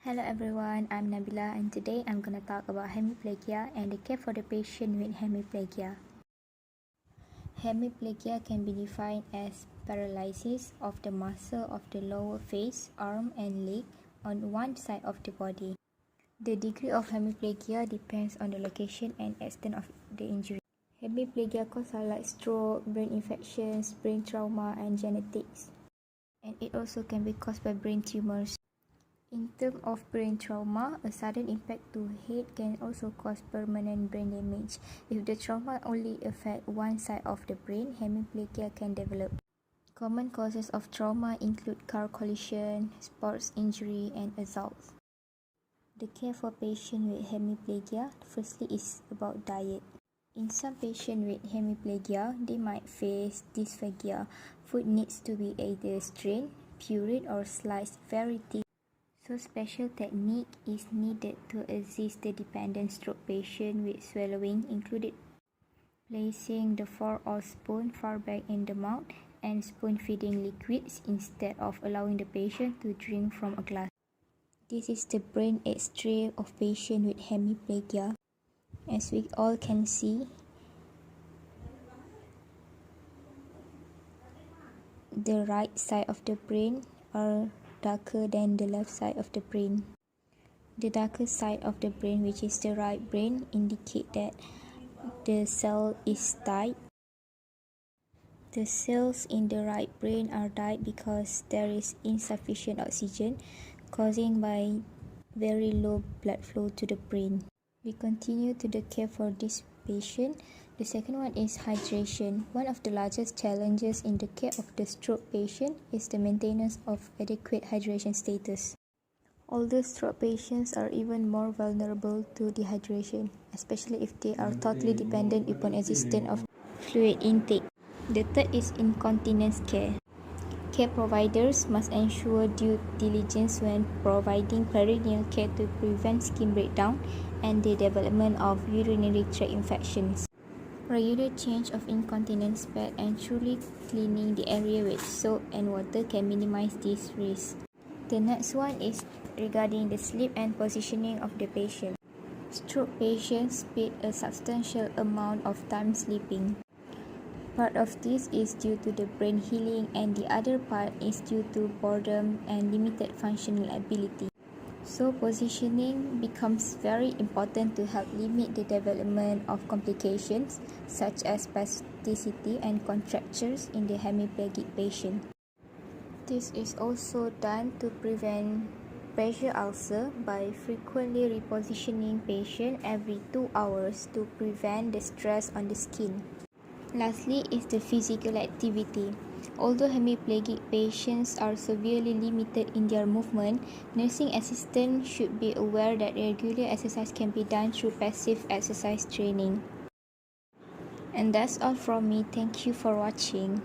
Hello everyone, I'm Nabilah and today I'm going to talk about hemiplegia and the care for the patient with hemiplegia. Hemiplegia can be defined as paralysis of the muscle of the lower face, arm and leg on one side of the body. The degree of hemiplegia depends on the location and extent of the injury. Hemiplegia causes like stroke, brain infections, brain trauma and genetics. And it also can be caused by brain tumors. In terms of brain trauma, a sudden impact to head can also cause permanent brain damage. If the trauma only affects one side of the brain, hemiplegia can develop. Common causes of trauma include car collision, sports injury, and assault. The care for patients with hemiplegia, firstly, is about diet. In some patients with hemiplegia, they might face dysphagia. Food needs to be either strained, pureed, or sliced very thin. So special technique is needed to assist the dependent stroke patient with swallowing, including placing the fork or spoon far back in the mouth and spoon feeding liquids instead of allowing the patient to drink from a glass. This is the brain X-ray of patient with hemiplegia. As we all can see, the right side of the brain are darker than the left side of the brain. The darker side of the brain, which is the right brain, indicate that the cell is died. The cells in the right brain are died because there is insufficient oxygen, causing by very low blood flow to the brain. We continue to the care for this patient. The second one is hydration. One of the largest challenges in the care of the stroke patient is the maintenance of adequate hydration status. Older stroke patients are even more vulnerable to dehydration, especially if they are totally dependent upon existence of fluid intake. The third is incontinence care. Care providers must ensure due diligence when providing perineal care to prevent skin breakdown and the development of urinary tract infections. Regular change of incontinence pad and truly cleaning the area with soap and water can minimize this risk. The next one is regarding the sleep and positioning of the patient. Stroke patients spend a substantial amount of time sleeping. Part of this is due to the brain healing and the other part is due to boredom and limited functional ability. So positioning becomes very important to help limit the development of complications such as spasticity and contractures in the hemiplegic patient. This is also done to prevent pressure ulcer by frequently repositioning patient every 2 hours to prevent the stress on the skin. Lastly is the physical activity. Although hemiplegic patients are severely limited in their movement, nursing assistants should be aware that regular exercise can be done through passive exercise training. And that's all from me. Thank you for watching.